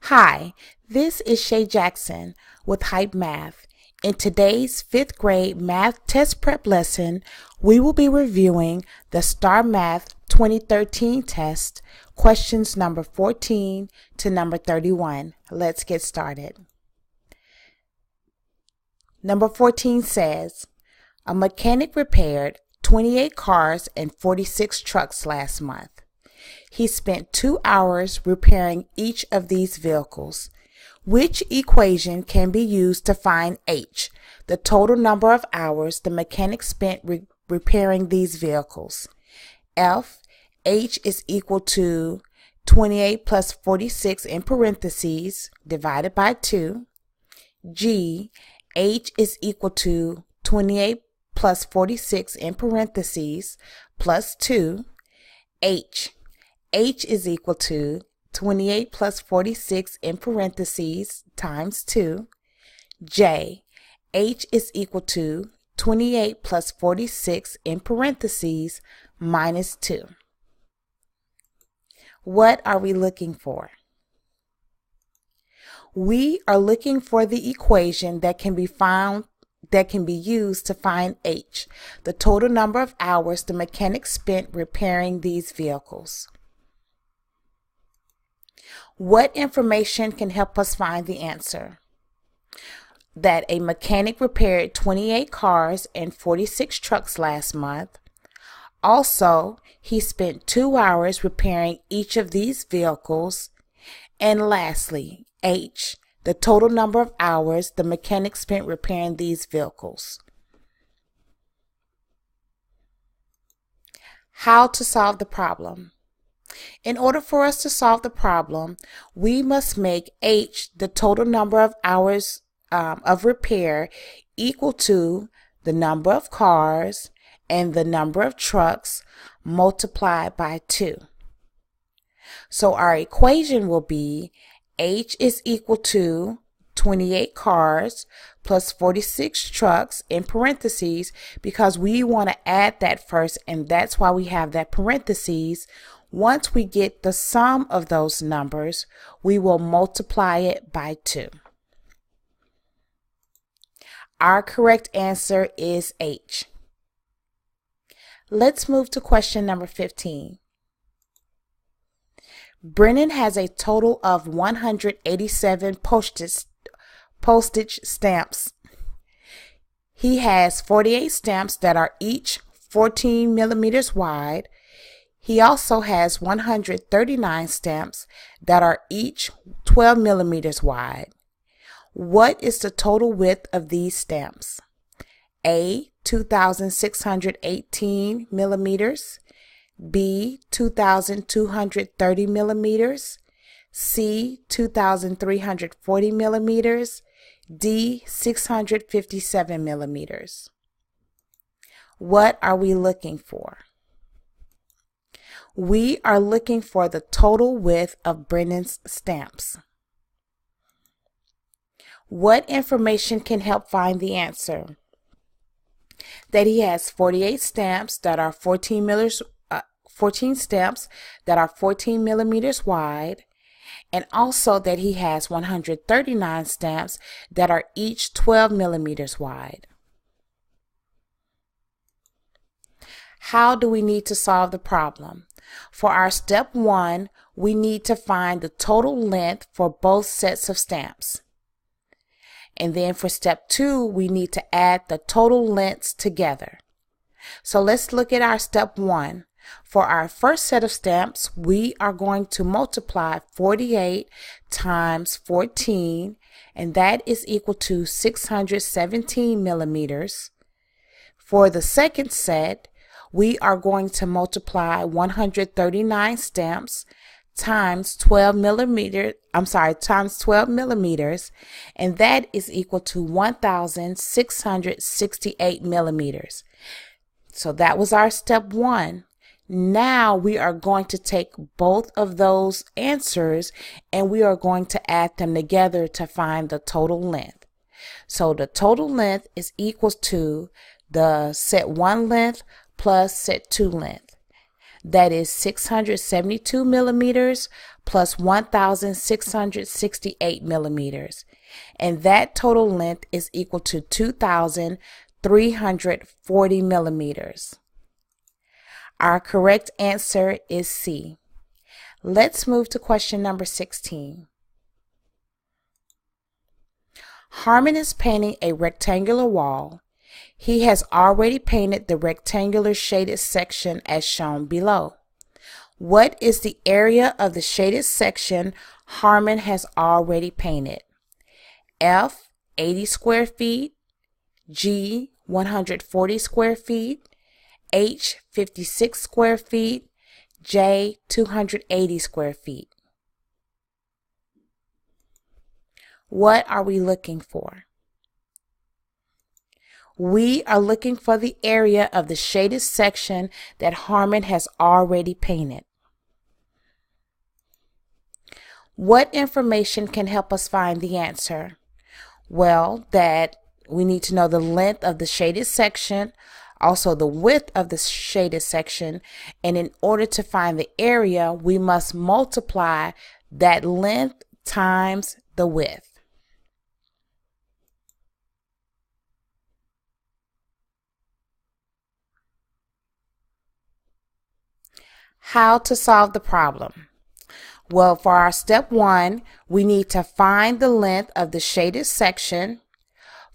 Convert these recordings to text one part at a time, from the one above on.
Hi, this is Shay Jackson with Hype Math. In today's 5th grade math test prep lesson, we will be reviewing the STAAR Math 2013 test, questions number 14 to number 31. Let's get started. Number 14 says, a mechanic repaired 28 cars and 46 trucks last month. He spent 2 hours repairing each of these vehicles. Which equation can be used to find H, the total number of hours the mechanic spent repairing these vehicles? F, H is equal to 28 plus 46 in parentheses divided by 2. G, H is equal to 28 plus 46 in parentheses plus 2. H is equal to 28 plus 46 in parentheses times 2. J, H is equal to 28 plus 46 in parentheses minus 2. What are we looking for? We are looking for the equation that can be used to find H, the total number of hours the mechanic spent repairing these vehicles. What information can help us find the answer? That a mechanic repaired 28 cars and 46 trucks last month. Also, he spent 2 hours repairing each of these vehicles. And lastly, H, the total number of hours the mechanic spent repairing these vehicles. How to solve the problem? In order for us to solve the problem, we must make H, the total number of hours of repair, equal to the number of cars and the number of trucks multiplied by 2. So our equation will be H is equal to 28 cars plus 46 trucks in parentheses, because we want to add that first, and that's why we have that parentheses. Once we get the sum of those numbers, we will multiply it by 2. Our correct answer is H. Let's move to question number 15. Brennan has a total of 187 postage stamps. He has 48 stamps that are each 14 millimeters wide. He also has 139 stamps that are each 12 millimeters wide. What is the total width of these stamps? A, 2,618 millimeters. B, 2,230 millimeters. C, 2,340 millimeters. D, 657 millimeters. What are we looking for? We are looking for the total width of Brennan's stamps. What information can help find the answer? That he has 48 stamps that are 14 stamps that are 14 millimeters wide, and also that he has 139 stamps that are each 12 millimeters wide. How do we need to solve the problem? For our step 1, we need to find the total length for both sets of stamps. And then for step 2, we need to add the total lengths together. So let's look at our step 1. For our first set of stamps, we are going to multiply 48 times 14, and that is equal to 617 millimeters. For the second set, we are going to multiply 139 stamps times 12 millimeters, and that is equal to 1,668 millimeters. So that was our step 1. Now we are going to take both of those answers and we are going to add them together to find the total length. So the total length is equal to the set 1 length plus set 2 length. That is 672 millimeters plus 1,668 millimeters. And that total length is equal to 2,340 millimeters. Our correct answer is C. Let's move to question number 16. Harman is painting a rectangular wall. He has already painted the rectangular shaded section as shown below. What is the area of the shaded section Harman has already painted? F, 80 square feet, G, 140 square feet, H, 56 square feet, J, 280 square feet. What are we looking for? We are looking for the area of the shaded section that Harman has already painted. What information can help us find the answer? Well, that we need to know the length of the shaded section, also the width of the shaded section, and in order to find the area, we must multiply that length times the width. How to solve the problem? Well, for our step 1, we need to find the length of the shaded section.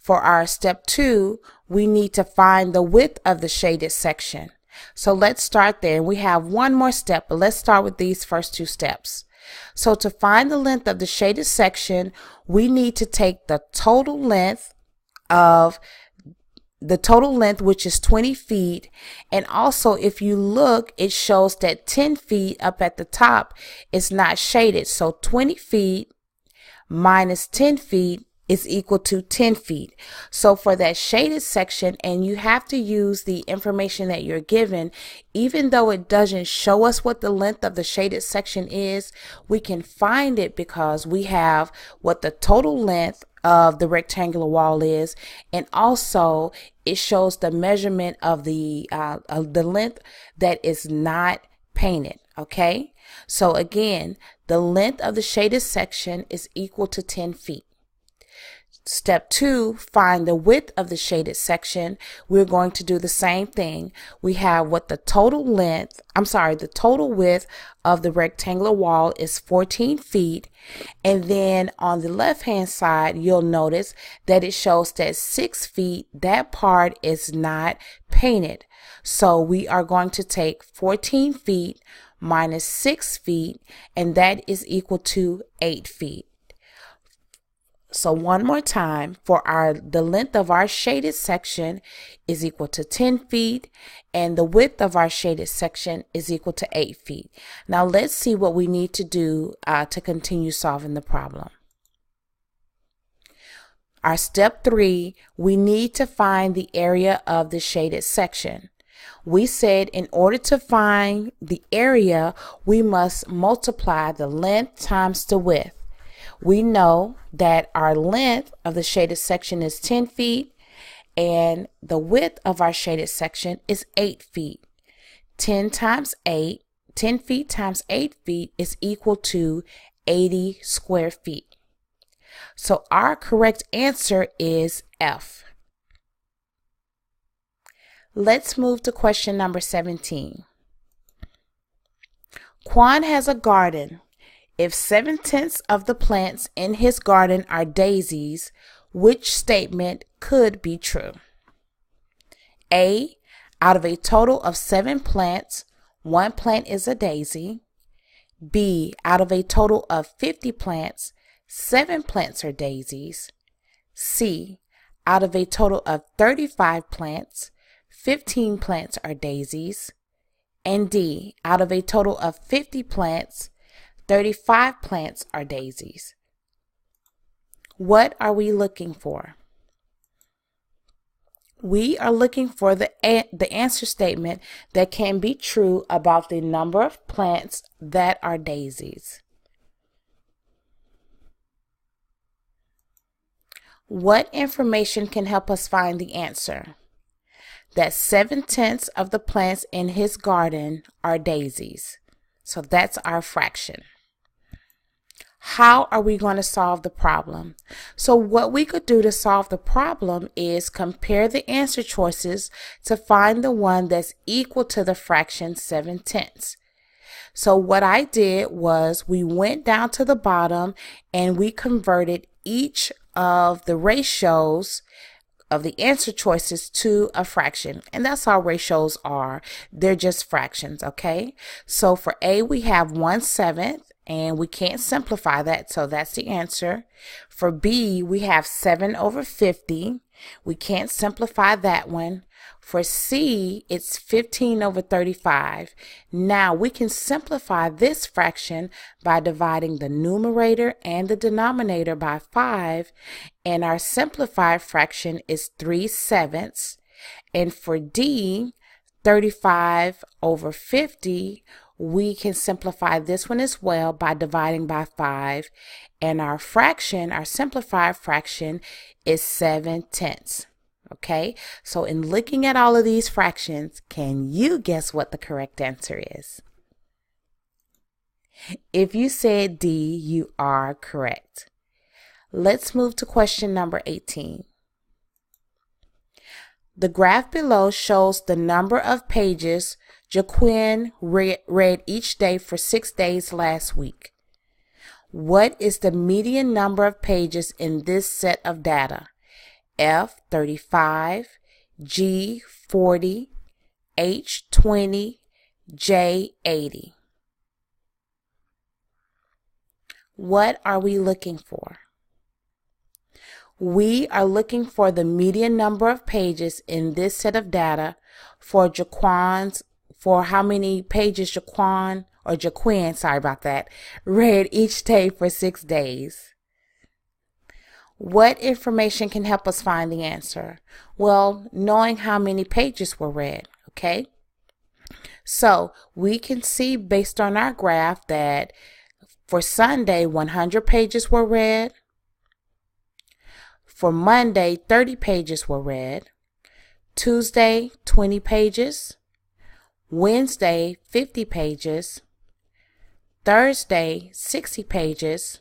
For our step 2, we need to find the width of the shaded section. So let's start there. We have one more step, but let's start with these first 2 steps. So to find the length of the shaded section, we need to take the total length, which is 20 feet. And also, if you look, it shows that 10 feet up at the top is not shaded. So 20 feet minus 10 feet is equal to 10 feet. So for that shaded section, and you have to use the information that you're given, even though it doesn't show us what the length of the shaded section is, we can find it because we have what the total length of the rectangular wall is, and also it shows the measurement of the length that is not painted. Okay, so again, the length of the shaded section is equal to 10 feet. Step 2, find the width of the shaded section. We're going to do the same thing. We have what the total width of the rectangular wall is 14 feet. And then on the left hand side, you'll notice that it shows that 6 feet, that part is not painted. So we are going to take 14 feet minus 6 feet, and that is equal to 8 feet. So one more time, the length of our shaded section is equal to 10 feet, and the width of our shaded section is equal to 8 feet. Now let's see what we need to do to continue solving the problem. Our step 3, we need to find the area of the shaded section. We said in order to find the area, we must multiply the length times the width. We know that our length of the shaded section is 10 feet and the width of our shaded section is 8 feet. 10 feet times 8 feet is equal to 80 square feet. So our correct answer is F. Let's move to question number 17. Quan has a garden. If 7/10 of the plants in his garden are daisies, which statement could be true? A, out of a total of 7 plants, 1 plant is a daisy. B, out of a total of 50 plants, 7 plants are daisies. C, out of a total of 35 plants, 15 plants are daisies. And D, out of a total of 50 plants, 35 plants are daisies. What are we looking for? We are looking for the answer statement that can be true about the number of plants that are daisies. What information can help us find the answer? that 7/10 of the plants in his garden are daisies. So that's our fraction. How are we going to solve the problem? So what we could do to solve the problem is compare the answer choices to find the one that's equal to the fraction 7/10. So what I did was we went down to the bottom and we converted each of the ratios of the answer choices to a fraction. And that's how ratios are. They're just fractions, okay? So for A, we have 1/7, and we can't simplify that, so that's the answer. For B, we have 7/50. We can't simplify that one. For C, it's 15/35. Now we can simplify this fraction by dividing the numerator and the denominator by 5, and our simplified fraction is 3/7. And for D, 35/50, we can simplify this one as well by dividing by 5, and our fraction, our simplified fraction, is 7/10. Okay, so in looking at all of these fractions, can you guess what the correct answer is? If you said D, you are correct. Let's move to question number 18. The graph below shows the number of pages Joaquin read each day for 6 days last week. What is the median number of pages in this set of data? F 35, G 40, H 20, J 80. What are we looking for? We are looking for the median number of pages in this set of data for how many pages Joaquin, read each day for 6 days. What information can help us find the answer? Well, knowing how many pages were read, okay? So we can see based on our graph that for Sunday, 100 pages were read. For Monday, 30 pages were read. Tuesday, 20 pages. Wednesday, 50 pages. Thursday, 60 pages.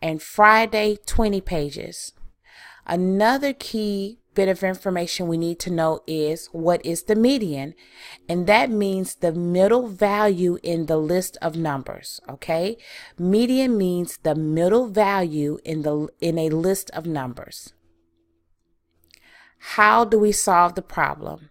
And Friday, 20 pages. Another key bit of information we need to know is what is the median, and that means the middle value in the list of numbers. Okay, median means the middle value in a list of numbers. How do we solve the problem?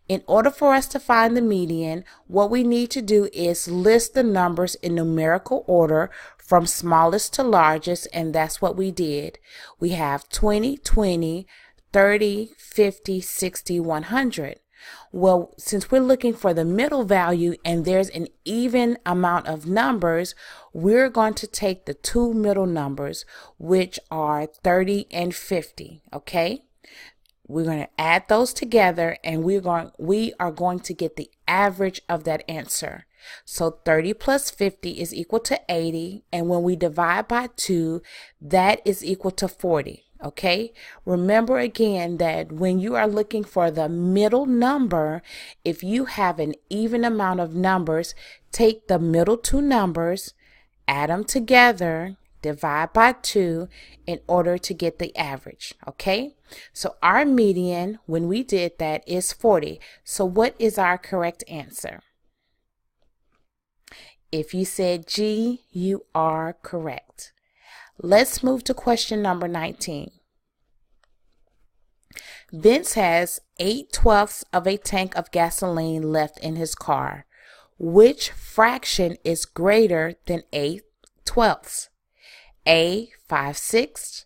In order for us to find the median, what we need to do is list the numbers in numerical order from smallest to largest, and that's what we did. We have 20, 20, 30, 50, 60, 100. Well, since we're looking for the middle value and there's an even amount of numbers, we're going to take the two middle numbers, which are 30 and 50, okay? We're going to add those together, and we are going to get the average of that answer. So 30 plus 50 is equal to 80, and when we divide by 2, that is equal to 40. Okay, remember again that when you are looking for the middle number, if you have an even amount of numbers, take the middle two numbers, add them together, divide by 2 in order to get the average. Okay, so our median when we did that is 40. So what is our correct answer? If you said G, you are correct. Let's move to question number 19. Vince has 8/12 of a tank of gasoline left in his car. Which fraction is greater than 8/12? A, 5/6,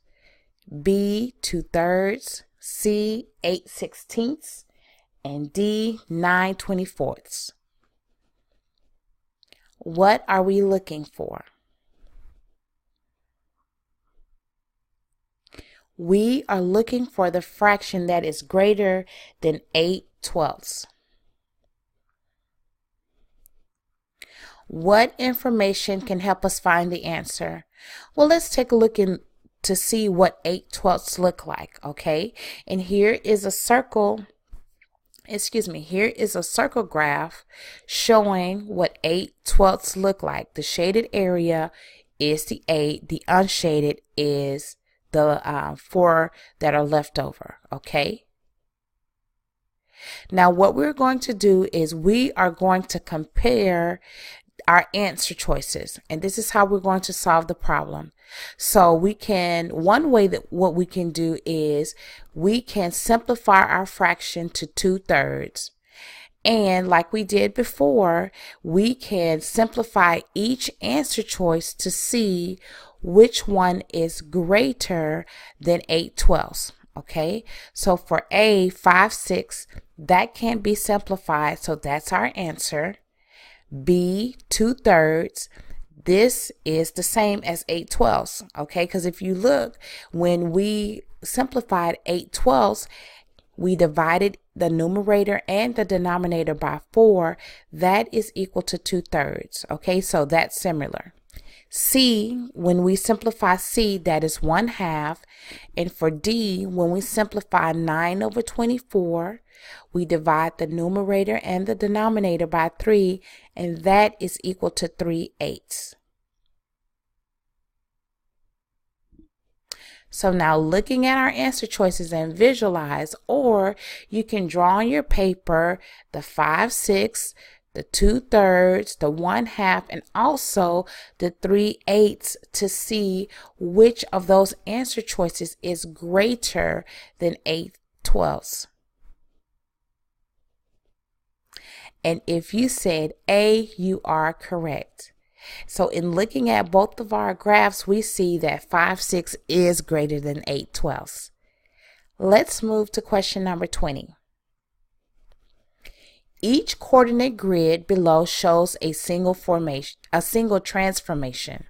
B, 2/3, C, 8/16, and D, 9/24. What are we looking for? We are looking for the fraction that is greater than 8/12. What information can help us find the answer? Well, let's take a look to see what 8/12 look like, okay? And here is a circle Here is a circle graph showing what 8/12 look like. The shaded area is the 8, the unshaded is the 4 that are left over, okay? Now what we're going to do is we are going to compare our answer choices, and this is how we're going to solve the problem. So one way that what we can do is we can simplify our fraction to 2/3, and like we did before, we can simplify each answer choice to see which one is greater than 8/12. Okay, so for A, 5/6, that can't be simplified, so that's our answer. B, 2/3, this is the same as 8/12, okay, because if you look, when we simplified 8/12, we divided the numerator and the denominator by 4. That is equal to 2/3, okay, so that's similar. C, when we simplify C, that is 1/2. And for D, when we simplify 9/24, we divide the numerator and the denominator by 3, and that is equal to 3/8. So now looking at our answer choices and visualize, or you can draw on your paper the 5/6, the 2/3, the 1/2, and also the 3/8 to see which of those answer choices is greater than 8/12. And if you said A, you are correct. So in looking at both of our graphs, we see that 5/6 is greater than 8/12. Let's move to question number 20. Each coordinate grid below shows a single transformation.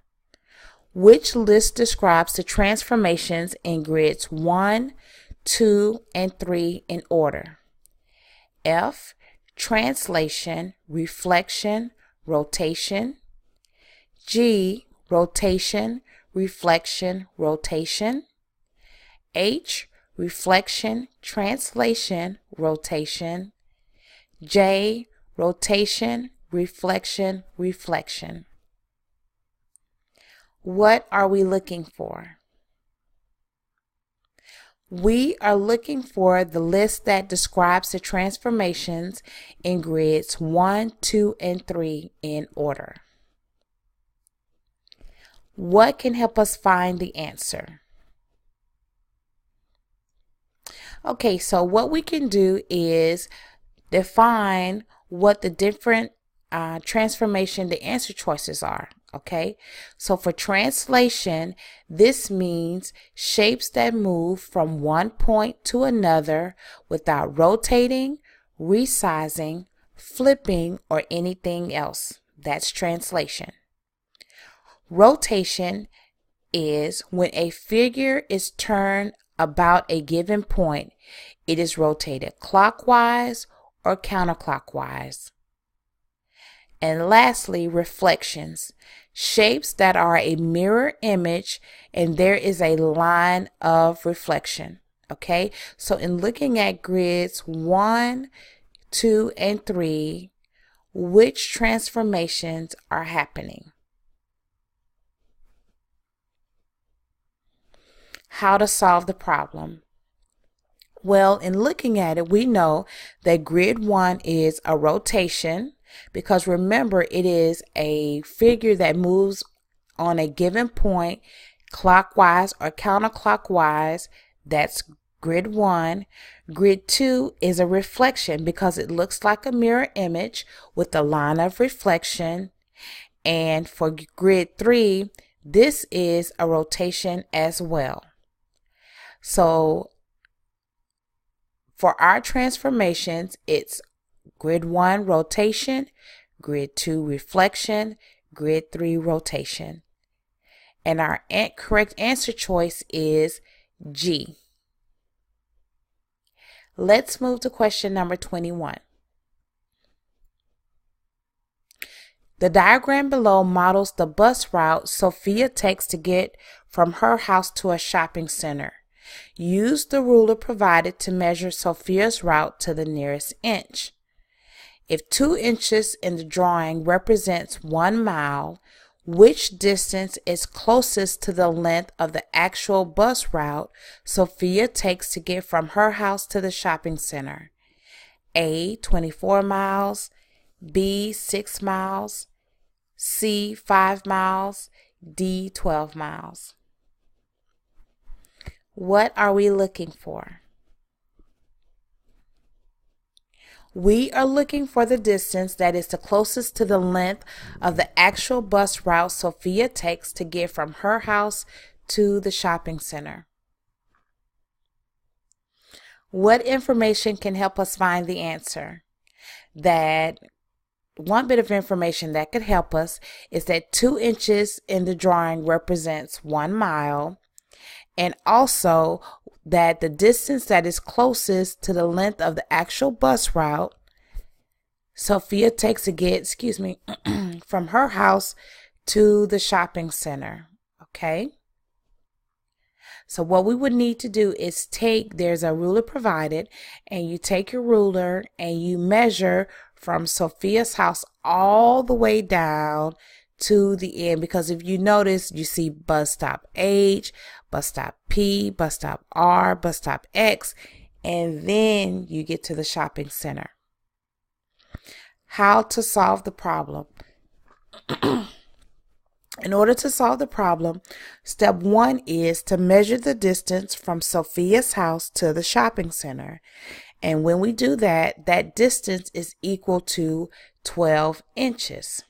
Which list describes the transformations in grids 1, 2, and 3 in order? F, translation, reflection, rotation. G, rotation, reflection, rotation. H, reflection, translation, rotation. J, rotation, reflection, reflection. What are we looking for? We are looking for the list that describes the transformations in grids 1, 2, and 3 in order. What can help us find the answer? Okay, so what we can do is define what the different transformation the answer choices are. Okay, so for translation, this means shapes that move from one point to another without rotating, resizing, flipping, or anything else. That's translation. Rotation is when a figure is turned about a given point, it is rotated clockwise or counterclockwise. And lastly, reflections, shapes that are a mirror image and there is a line of reflection. Okay, so in looking at grids 1, 2, and 3, which transformations are happening? How to solve the problem? Well, in looking at it, we know that grid 1 is a rotation, because remember, it is a figure that moves on a given point clockwise or counterclockwise. That's grid 1. Grid 2 is a reflection because it looks like a mirror image with a line of reflection. And for grid 3, this is a rotation as well. So for our transformations, it's grid 1 rotation, grid 2 reflection, grid 3 rotation. And our correct answer choice is G. Let's move to question number 21. The diagram below models the bus route Sofia takes to get from her house to a shopping center. Use the ruler provided to measure Sofia's route to the nearest inch. If 2 inches in the drawing represents 1 mile, which distance is closest to the length of the actual bus route Sofia takes to get from her house to the shopping center? A, 24 miles, B, 6 miles, C, 5 miles, D, 12 miles. What are we looking for? We are looking for the distance that is the closest to the length of the actual bus route Sofia takes to get from her house to the shopping center. What information can help us find the answer? One bit of information that could help us is that 2 inches in the drawing represents 1 mile, and also that the distance that is closest to the length of the actual bus route Sofia takes to get, from her house to the shopping center. Okay? So what we would need to do is there's a ruler provided, and you take your ruler and you measure from Sofia's house all the way down to the end, because if you notice, you see bus stop H, bus stop P, bus stop R, bus stop X, and then you get to the shopping center. How to solve the problem? In order to solve the problem, step 1 is to measure the distance from Sofia's house to the shopping center. And when we do that, that distance is equal to 12 inches.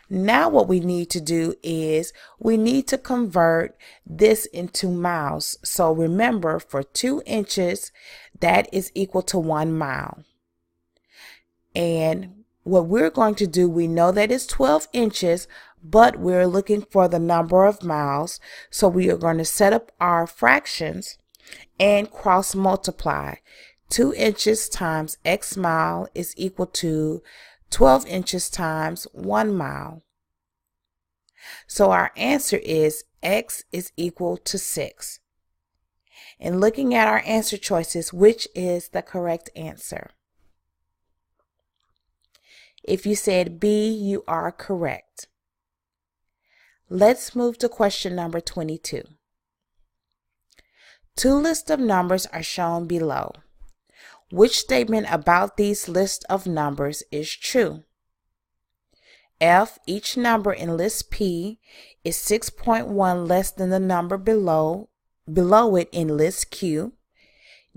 Now what we need to do is we need to convert this into miles. So remember, for 2 inches, that is equal to 1 mile. And what we're going to do, we know that it's 12 inches, but we're looking for the number of miles. So we are going to set up our fractions and cross multiply. 2 inches times X mile is equal to 12 inches times 1 mile. So our answer is X is equal to 6. And looking at our answer choices, which is the correct answer? If you said B, you are correct. Let's move to question number 22. 2 lists of numbers are shown below. Which statement about these lists of numbers is true? F, each number in list P is 6.1 less than the number below it in list Q.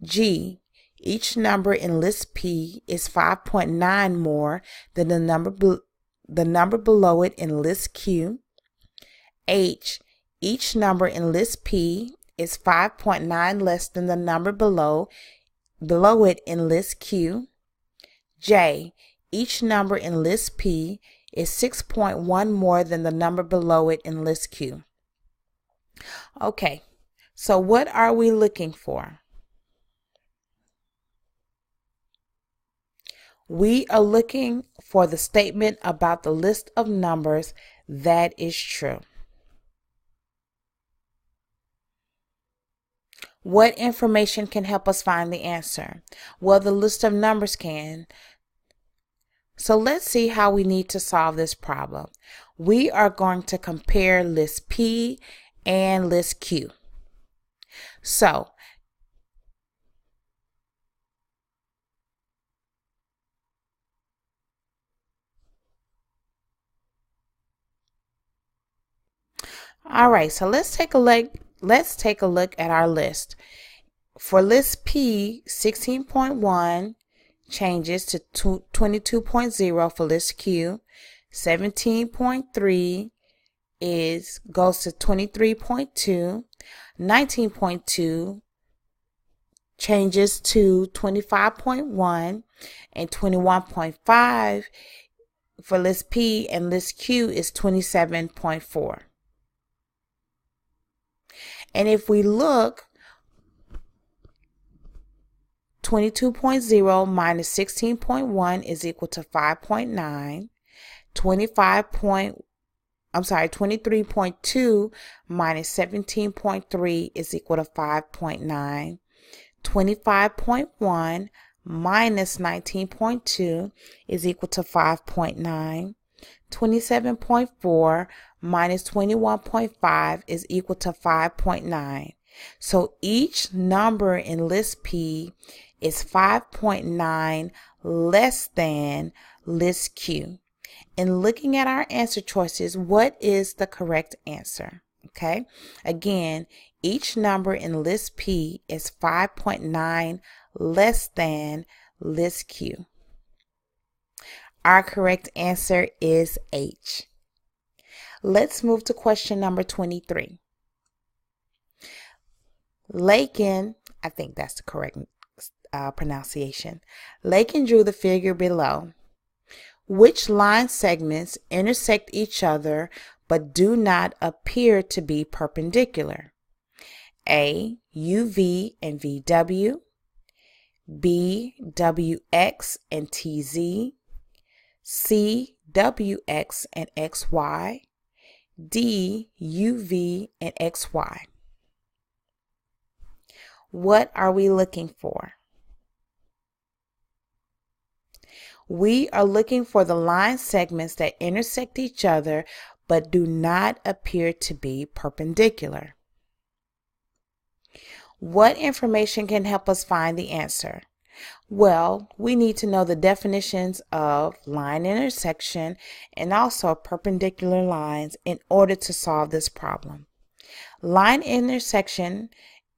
G, each number in list P is 5.9 more than the number below it in list Q. H, each number in list P is 5.9 less than the number below it in list Q. J, each number in list P is 6.1 more than the number below it in list Q. Okay, so what are we looking for? We are looking for the statement about the list of numbers that is true. What information can help us find the answer? Well, the list of numbers can. So let's see how we need to solve this problem. We are going to compare list P and list Q. So, all right, so let's take a look at our list. For list P, 16.1 changes to 22.0 for list Q. 17.3 goes to 23.2. 19.2 changes to 25.1, and 21.5 for list P and list Q is 27.4. And if we look, 22.0 minus 16.1 is equal to 5.9. 25.1 23.2 minus 17.3 is equal to 5.9. 25.1 minus 19.2 is equal to 5.9. 27.4 minus 21.5 is equal to 5.9. So each number in list P is 5.9 less than list Q. In looking at our answer choices, what is the correct answer? Okay, again, each number in list P is 5.9 less than list Q. Our correct answer is H. Let's move to question number 23. Lakin, I think that's the correct pronunciation. Lakin drew the figure below. Which line segments intersect each other but do not appear to be perpendicular? A, UV and VW, B, WX and TZ, C, WX and XY, D, UV and XY. What are we looking for? We are looking for the line segments that intersect each other but do not appear to be perpendicular. What information can help us find the answer? Well, we need to know the definitions of line intersection and also perpendicular lines in order to solve this problem. Line intersection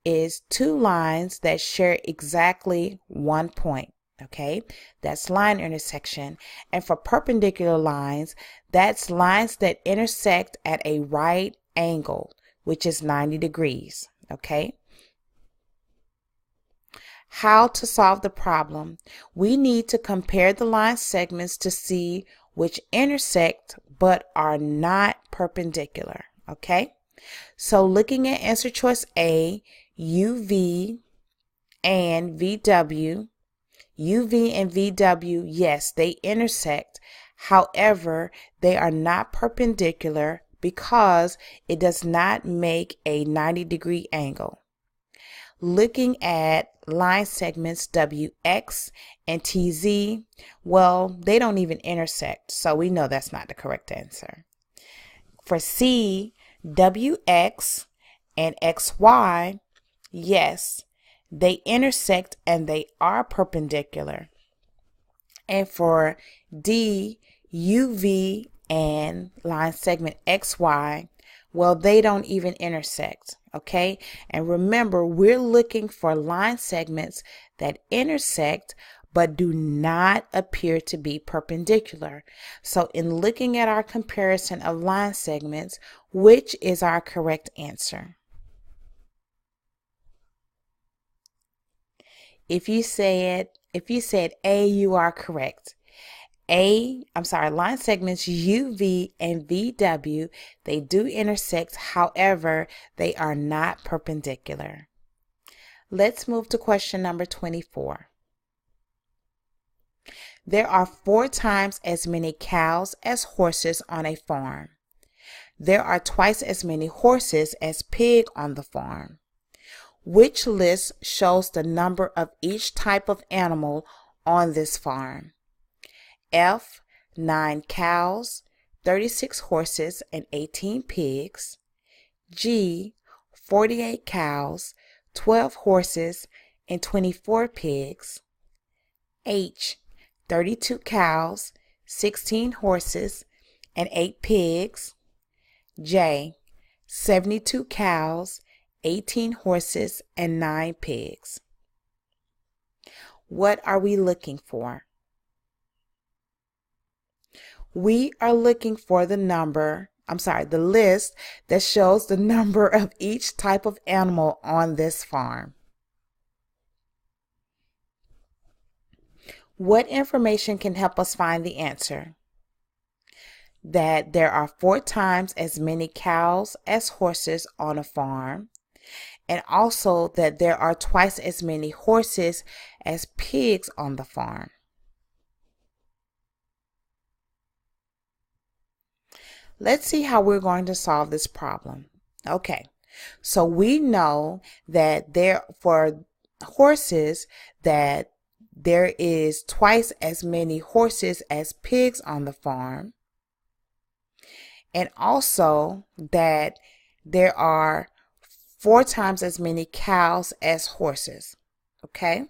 is two lines that share exactly one point. Okay, that's line intersection. And for perpendicular lines, that's lines that intersect at a right angle, which is 90 degrees. Okay. How to solve the problem? We need to compare the line segments to see which intersect but are not perpendicular. Okay. So looking at answer choice A, UV and VW. UV and VW, yes, they intersect. However, they are not perpendicular because it does not make a 90-degree angle. Looking at line segments WX and TZ, well, they don't even intersect, so we know that's not the correct answer. For C, WX and XY, yes, they intersect and they are perpendicular. And for D, UV and line segment XY, well, they don't even intersect. Okay, and remember, we're looking for line segments that intersect but do not appear to be perpendicular. So in looking at our comparison of line segments, which is our correct answer? If you said A, you are correct. Line segments UV and VW, they do intersect, however, they are not perpendicular. Let's move to question number 24. There are 4 times as many cows as horses on a farm. There are twice as many horses as pigs on the farm. Which list shows the number of each type of animal on this farm? F, 9 cows, 36 horses, and 18 pigs. G, 48 cows, 12 horses, and 24 pigs. H, 32 cows, 16 horses, and 8 pigs. J, 72 cows, 18 horses, and 9 pigs. What are we looking for? We are looking for the list that shows the number of each type of animal on this farm. What information can help us find the answer? That there are 4 times as many cows as horses on a farm, and also that there are twice as many horses as pigs on the farm. Let's see how we're going to solve this problem. Okay, so we know that for horses that there is twice as many horses as pigs on the farm, and also that there are 4 times as many cows as horses. Okay,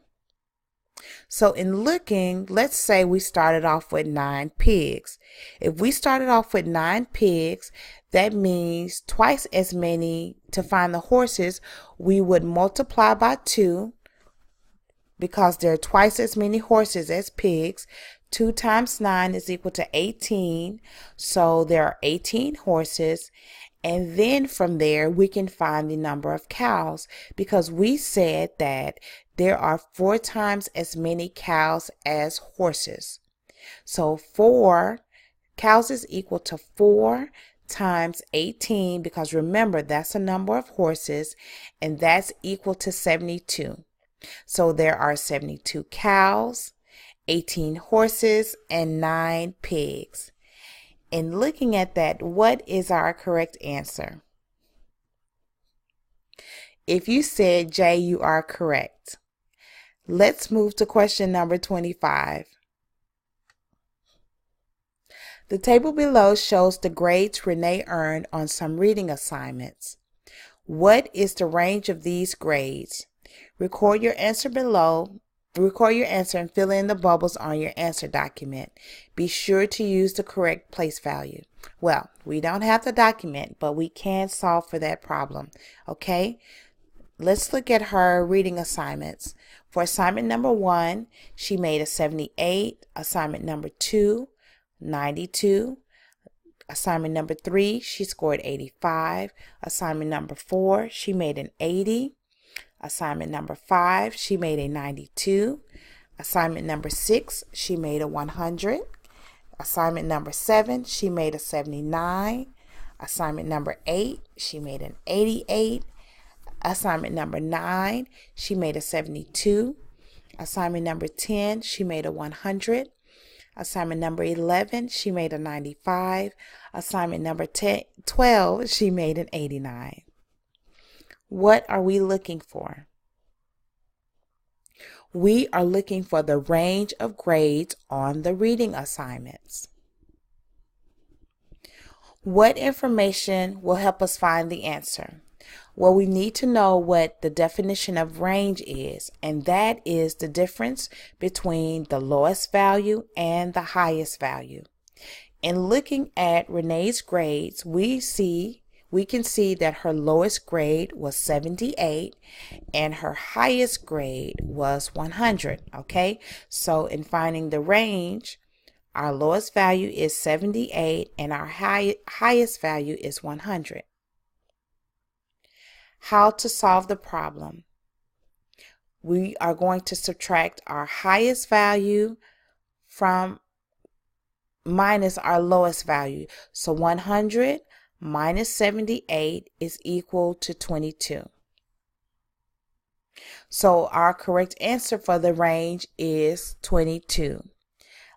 so in looking, let's say we started off with 9 pigs. If we started off with 9 pigs, that means twice as many. To find the horses, we would multiply by 2 because there are twice as many horses as pigs. 2 times 9 is equal to 18. So there are 18 horses. And then from there, we can find the number of cows because we said that there are 4 times as many cows as horses. So 4 cows is equal to 4 times 18, because remember, that's the number of horses, and that's equal to 72. So there are 72 cows, 18 horses, and 9 pigs. And looking at that, what is our correct answer? If you said J, you are correct. Let's move to question number 25. The table below shows the grades Rene earned on some reading assignments. What is the range of these grades? Record your answer below. Record your answer and fill in the bubbles on your answer document. Be sure to use the correct place value. Well, we don't have the document, but we can solve for that problem. Okay? Let's look at her reading assignments. For assignment number 1, she made a 78. Assignment number 2, 92. Assignment number 3, she scored 85. Assignment number 4, she made an 80. Assignment number 5, she made a 92. Assignment number 6, she made a 100. Assignment number 7, she made a 79. Assignment number 8, she made an 88. Assignment number 9, she made a 72. Assignment number 10, she made a 100. Assignment number 11, she made a 95. Assignment number 12, she made an 89. What are we looking for? We are looking for the range of grades on the reading assignments. What information will help us find the answer? Well, we need to know what the definition of range is, and that is the difference between the lowest value and the highest value. In looking at Renee's grades, we can see that her lowest grade was 78 and her highest grade was 100. Okay, so in finding the range, our lowest value is 78 and our highest value is 100. How to solve the problem? We are going to subtract our highest value from minus our lowest value. So 100 minus 78 is equal to 22. So our correct answer for the range is 22.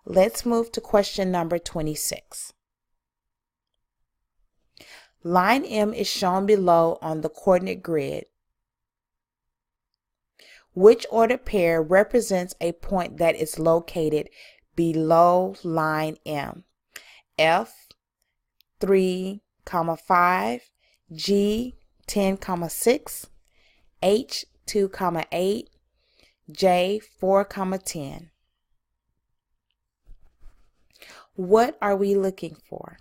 Let's move to question number 26. Line M is shown below on the coordinate grid. Which ordered pair represents a point that is located below line M? F 3, 5, G 10, 6, H 2, 8, J 4, 10. What are we looking for?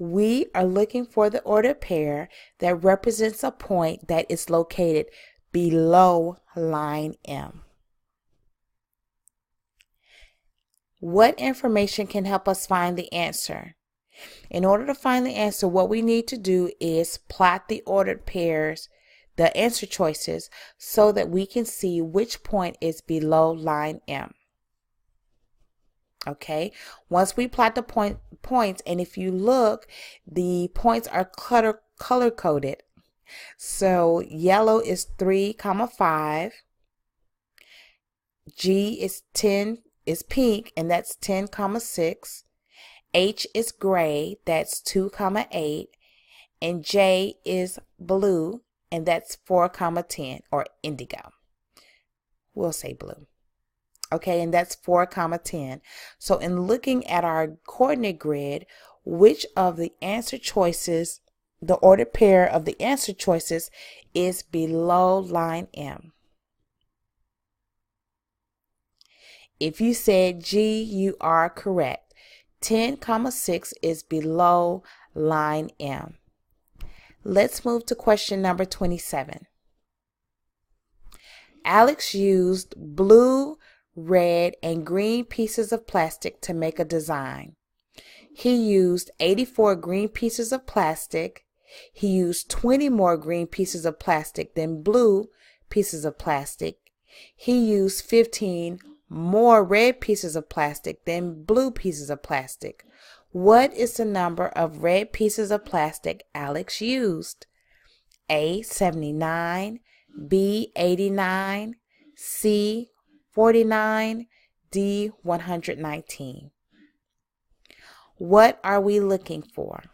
We are looking for the ordered pair that represents a point that is located below line M. What information can help us find the answer? In order to find the answer, what we need to do is plot the ordered pairs, the answer choices, so that we can see which point is below line M. Okay, once we plot the points, and if you look, the points are color coded. So yellow is 3, 5. G is 10, is pink, and that's 10, 6. H is gray, that's 2, 8, and J is blue, and that's 4, 10, or indigo. We'll say blue. Okay, and that's 4, 10. So in looking at our coordinate grid, which of the answer choices, the ordered pair of the answer choices, is below line M? If you said G, you are correct. 10, 6 is below line M. Let's move to question number 27. Alex used blue, red, and green pieces of plastic to make a design. He used 84 green pieces of plastic. He used 20 more green pieces of plastic than blue pieces of plastic. He used 15 more red pieces of plastic than blue pieces of plastic. What is the number of red pieces of plastic Alex used? A, 79, B, 89, C, 49, D, 119. What are we looking for?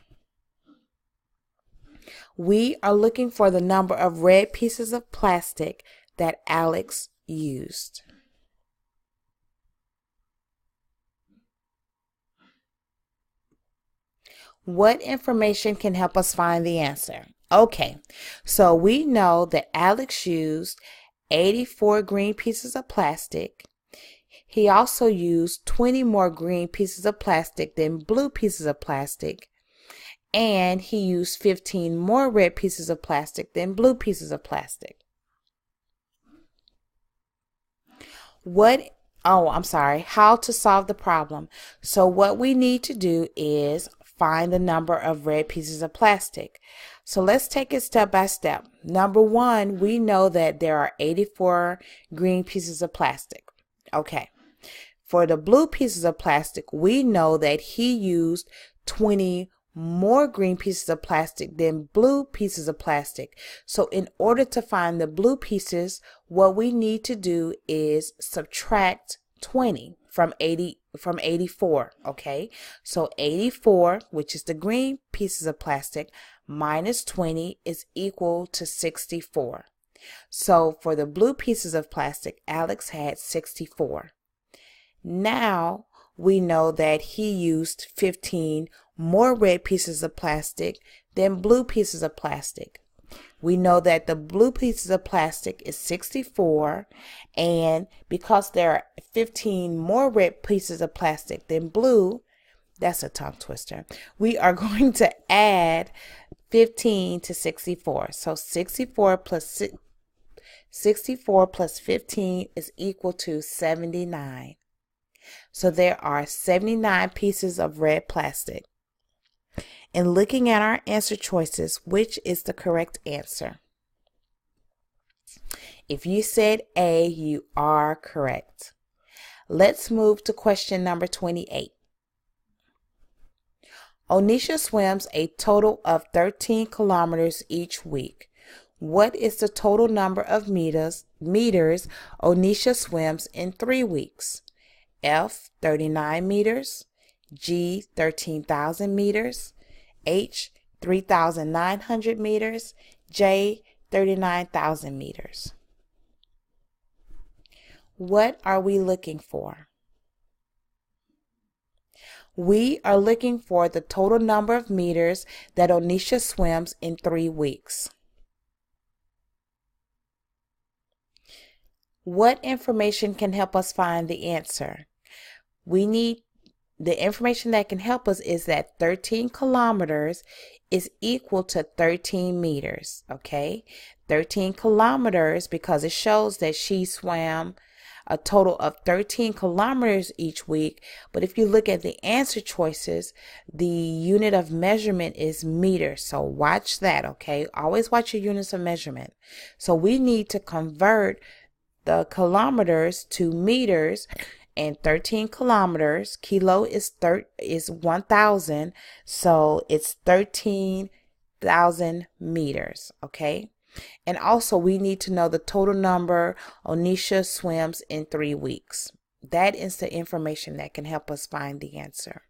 We are looking for the number of red pieces of plastic that Alex used. What information can help us find the answer? Okay, so we know that Alex used 84 green pieces of plastic. He also used 20 more green pieces of plastic than blue pieces of plastic. And he used 15 more red pieces of plastic than blue pieces of plastic. How to solve the problem. So what we need to do is find the number of red pieces of plastic. So let's take it step by step. Number one, we know that there are 84 green pieces of plastic. Okay. For the blue pieces of plastic, we know that he used 20 more green pieces of plastic than blue pieces of plastic. So in order to find the blue pieces, what we need to do is subtract 20 from 84. Okay, so 84, which is the green pieces of plastic, minus 20 is equal to 64. So for the blue pieces of plastic, Alex had 64. Now we know that he used 15 more red pieces of plastic than blue pieces of plastic. We know that the blue pieces of plastic is 64, and because there are 15 more red pieces of plastic than blue, that's a tongue twister, we are going to add 15 to 64. So 64 plus 15 is equal to 79. So there are 79 pieces of red plastic. In looking at our answer choices, which is the correct answer? If you said A, you are correct. Let's move to question number 28. Onisha swims a total of 13 kilometers each week. What is the total number of meters Onisha swims in 3 weeks? F, 39 meters, G, 13,000 meters, H, 3,900 meters, J, 39,000 meters. What are we looking for? We are looking for the total number of meters that Onisha swims in 3 weeks. What information can help us find the answer? The information that can help us is that 13 kilometers is equal to 13 meters, okay? 13 kilometers because it shows that she swam a total of 13 kilometers each week. But if you look at the answer choices, the unit of measurement is meters. So watch that, okay? Always watch your units of measurement. So we need to convert the kilometers to meters, and 13 kilometers, kilo is 1,000, so it's 13,000 meters, okay? And also we need to know the total number Onisha swims in 3 weeks. That is the information that can help us find the answer.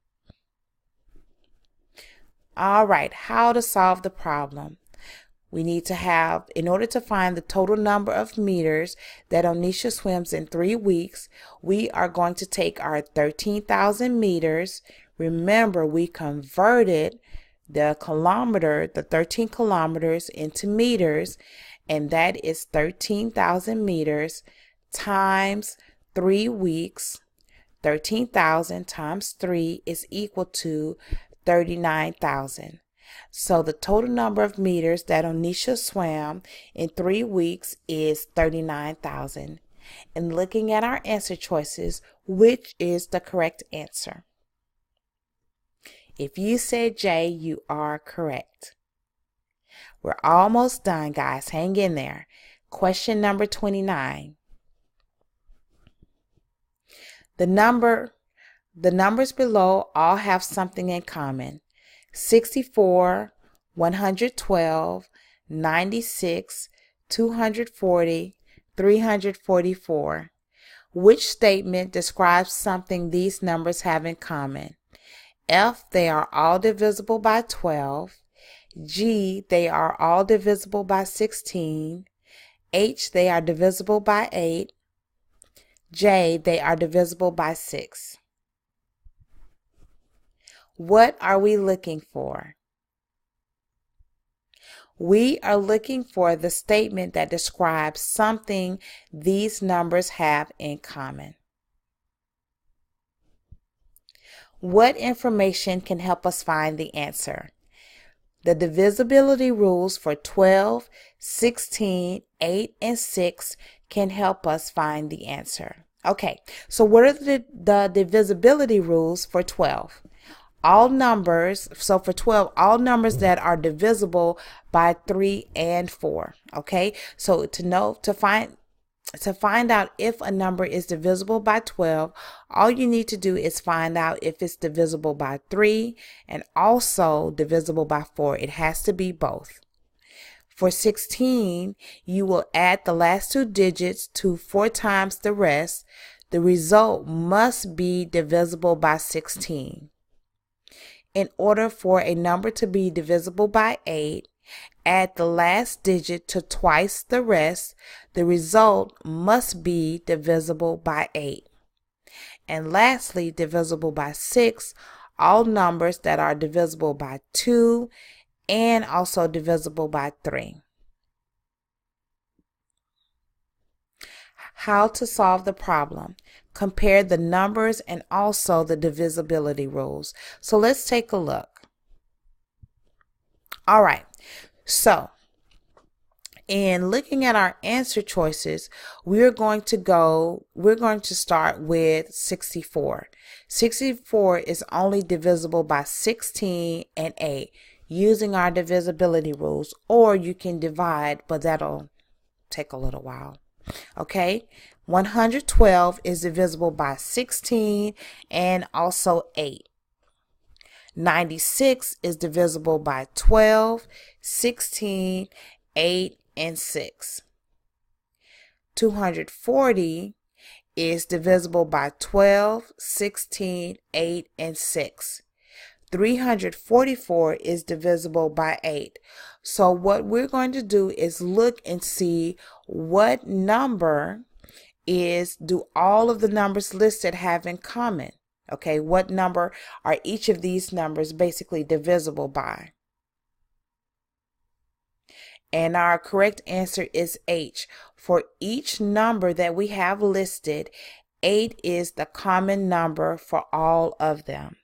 All right, how to solve the problem. We need to have, in order to find the total number of meters that Onisha swims in 3 weeks, we are going to take our 13,000 meters. Remember, we converted the 13 kilometers into meters, and that is 13,000 meters times 3 weeks. 13,000 times 3 is equal to 39,000. So the total number of meters that Onisha swam in 3 weeks is 39,000. And looking at our answer choices, which is the correct answer? If you said J, you are correct. We're almost done, guys. Hang in there. Question number 29. The numbers below all have something in common. 64, 112, 96, 240, 344. Which statement describes something these numbers have in common? F, they are all divisible by 12. G, they are all divisible by 16. H, they are divisible by 8. J, they are divisible by 6. What are we looking for? We are looking for the statement that describes something these numbers have in common. What information can help us find the answer? The divisibility rules for 12, 16, 8, and 6 can help us find the answer. Okay, so what are the divisibility rules for 12? All numbers, so for 12, all numbers that are divisible by 3 and 4. Okay, so to find out if a number is divisible by 12, all you need to do is find out if it's divisible by 3 and also divisible by 4. It has to be both. For 16, you will add the last 2 digits to 4 times the rest. The result must be divisible by 16. In order for a number to be divisible by 8, add the last digit to twice the rest. The result must be divisible by 8. And lastly, divisible by 6, all numbers that are divisible by 2 and also divisible by 3. How to solve the problem. Compare the numbers and also the divisibility rules. So let's take a look. All right. So in looking at our answer choices, we're going to start with 64. 64 is only divisible by 16 and 8 using our divisibility rules, or you can divide, but that'll take a little while. Okay, 112 is divisible by 16 and also 8. 96 is divisible by 12, 16, 8, and 6. 240 is divisible by 12, 16, 8, and 6. 344 is divisible by 8. So what we're going to do is look and see what number do all of the numbers listed have in common. Okay, what number are each of these numbers basically divisible by? And our correct answer is H. For each number that we have listed, 8 is the common number for all of them.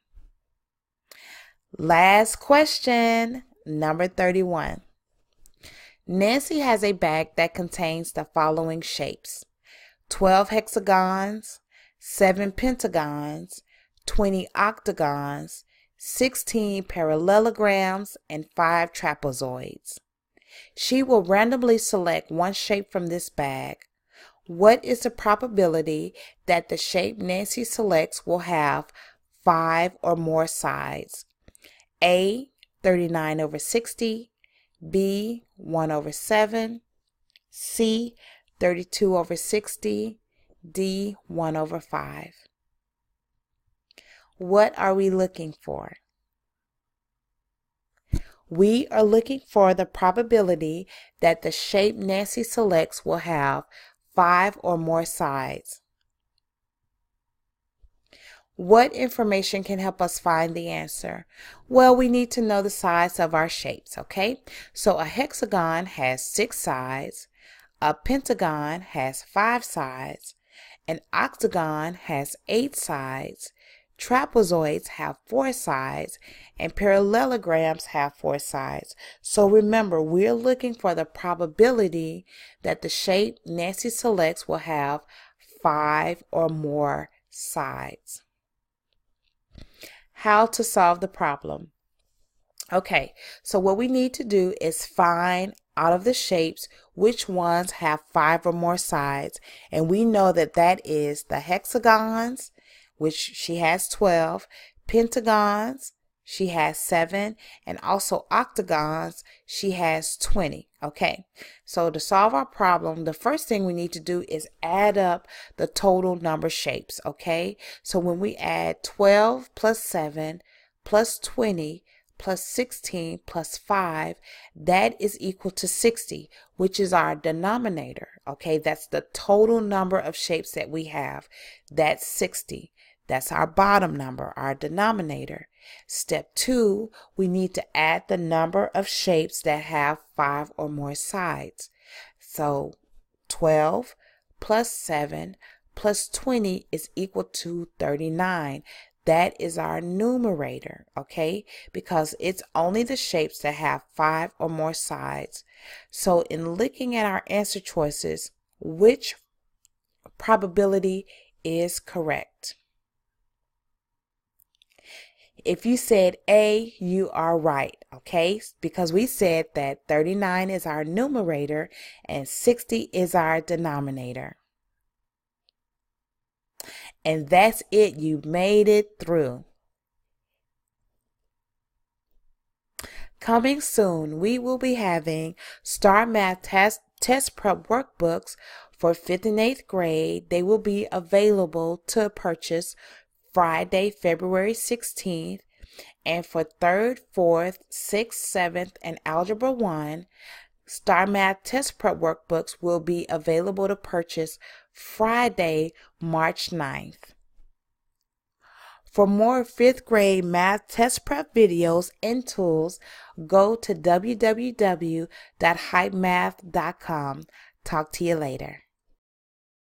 Last question, number 31. Nancy has a bag that contains the following shapes: 12 hexagons, 7 pentagons, 20 octagons, 16 parallelograms, and 5 trapezoids. She will randomly select one shape from this bag. What is the probability that the shape Nancy selects will have 5 or more sides? A, 39 over 60, B, 1 over 7, C, 32 over 60, D, 1 over 5. What are we looking for? We are looking for the probability that the shape Nancy selects will have 5 or more sides. What information can help us find the answer? Well, we need to know the size of our shapes, okay? So a hexagon has 6 sides, a pentagon has 5 sides, an octagon has 8 sides, trapezoids have 4 sides, and parallelograms have 4 sides. So remember, we're looking for the probability that the shape Nancy selects will have 5 or more sides. How to solve the problem. Okay, so what we need to do is find out of the shapes which ones have 5 or more sides, and we know that that is the hexagons, which she has 12, pentagons, she has 7, and also octagons, she has 20. Okay, so to solve our problem, the first thing we need to do is add up the total number shapes. Okay, so when we add 12 plus 7 plus 20 plus 16 plus 5, that is equal to 60, which is our denominator. Okay, that's the total number of shapes that we have. That's 60. That's our bottom number, our denominator. Step 2, we need to add the number of shapes that have 5 or more sides. So 12 plus 7 plus 20 is equal to 39. That is our numerator, okay? Because it's only the shapes that have 5 or more sides. So in looking at our answer choices, which probability is correct? If you said A, you are right, okay? Because we said that 39 is our numerator and 60 is our denominator. And that's it. You made it through. Coming soon, we will be having STAAR Math test prep workbooks for 5th and 8th grade. They will be available to purchase Friday, February 16th, and for 3rd, 4th, 6th, 7th, and Algebra 1, STAAR Math test prep workbooks will be available to purchase Friday, March 9th. For more 5th grade math test prep videos and tools, go to www.hypemath.com. Talk to you later.